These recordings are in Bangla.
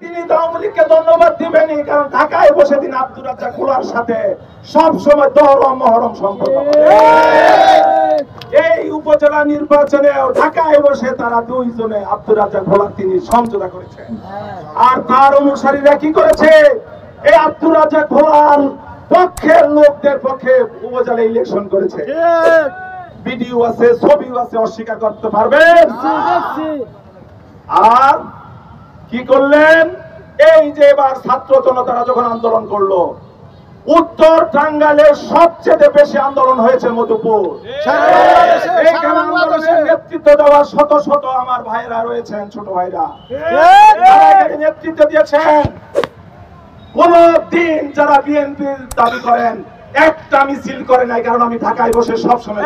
তিনি আওয়ামী লীগকে ধন্যবাদ দিবেনই, কারণ ঢাকায় বসে তিনি আব্দুর রাজ্জাক খোলার সাথে সব সময় দহরম মহরম সম্পর্ক। এই উপজেলা নির্বাচনে ঢাকায় বসে তারা দুইজনে আব্দুর রাজ্জাক খোলার তিনি সমঝোতা করেছেন। আর তার অনুসারীরা কি করেছে, এই আব্দুর রাজ্জাক খোলার পক্ষের লোকদের পক্ষে উপজেলা ইলেকশন করেছে। ভিডিও আছে, ছবিও আছে, অস্বীকার করতে পারবেন। আর কি করলেন, এই যে এবার ছাত্র জনতারা যখন আন্দোলন করলো, উত্তর টাঙ্গাইলের সবচেয়ে বেশি আন্দোলন হয়েছে মধুপুর। নেতৃত্ব দেওয়া শত শত আমার ভাইরা রয়েছেন, ছোট ভাইরা নেতৃত্ব দিয়েছেন। কোন দিন যারা বিএনপি দাবি করেন একটা মিছিল করে নাই, কারণ আমি ঢাকায় বসে সবসময়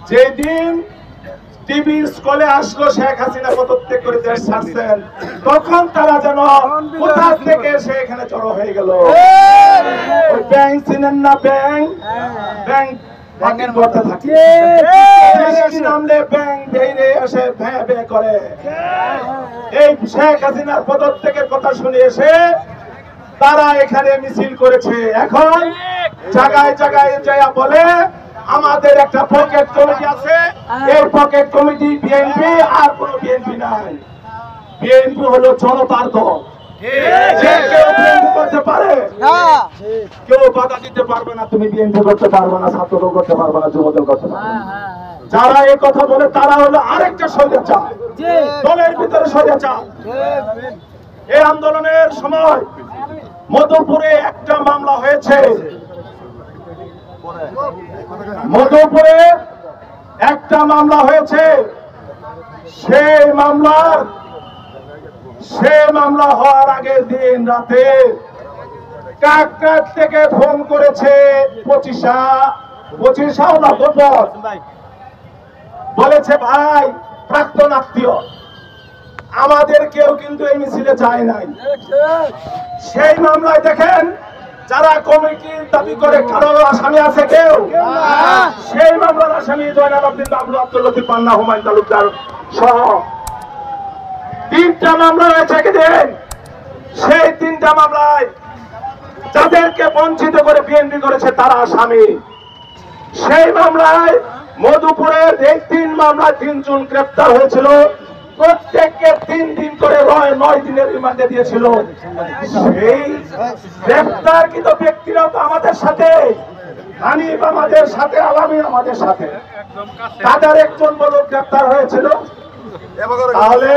যেদিন টিভির স্কলে আসলো শেখ হাসিনা পদত্যাগ করে দেশ ছাড়ছেন, তখন তারা যেন কোথা থেকে সে এখানে জড়ো হয়ে গেল। ব্যাংক চিনেন না, ব্যাংক ব্যাংকের করতে থাকে, নামলে ব্যাংক বেরিয়ে এসে ভ্যাঁ ভ্যাঁ করে। এই শেখ হাসিনার পদত্যাগের কথা শুনে এসে তারা এখানে মিছিল করেছে। এখন জায়গায় জায়গায় যাইয়া বলে আমাদের একটা পকেট কমিটি আছে, এই পকেট কমিটি বিএনপি, আর কোন বিএনপি নাই। বিএনপি হলো জনতার দল, যে কেউ বিএনপি করতে পারে, কেউ বাধা দিতে পারবে না। তুমি বিএনপি করতে পারবে না, ছাত্রদল করতে পারবে না, যুবদল করতে পারবে না। যারা এই কথা বলে তারা হলো আরেকটা স্বৈরাচার, দলের ভিতরে স্বৈরাচার। এই আন্দোলনের সময় মধুপুরে একটা মামলা হয়েছে, মধুপুরে একটা মামলা হয়েছে। সেই মামলা হওয়ার আগের দিন রাতে কাকরাট থেকে ফোন করেছে পঁচিশা বলেছে, ভাই প্রাক্তন আত্মীয় আমাদের কেউ কিন্তু এই মিছিলে যায় নাই। সেই মামলায় দেখেন যারা কমিটির দাবি করে কারো আসামি আছে কেউ? সেই মামলার আসামি জয়নাল আবদিন, বাবলু, আব্দুল লতিফ, পান্না, হুমায়ুন তালুকদার সহ তিনটা মামলা রয়েছে। সেই তিনটা মামলায় যাদেরকে বঞ্চিত করে বিএনপি করেছে তারা আসামি। সেই মামলায় মধুপুরের এই তিন মামলায় 3 জন গ্রেপ্তার হয়েছিল, প্রত্যেককে 3 দিন করে 9 দিনের রিমান্ডে দিয়েছিল। সেই গ্রেপ্তারকৃত ব্যক্তিরাও তো আমাদের সাথে, হানিফ আমাদের সাথে, আলামিন আমাদের সাথে। তাদের একজন বড় গ্রেপ্তার হয়েছিল। তাহলে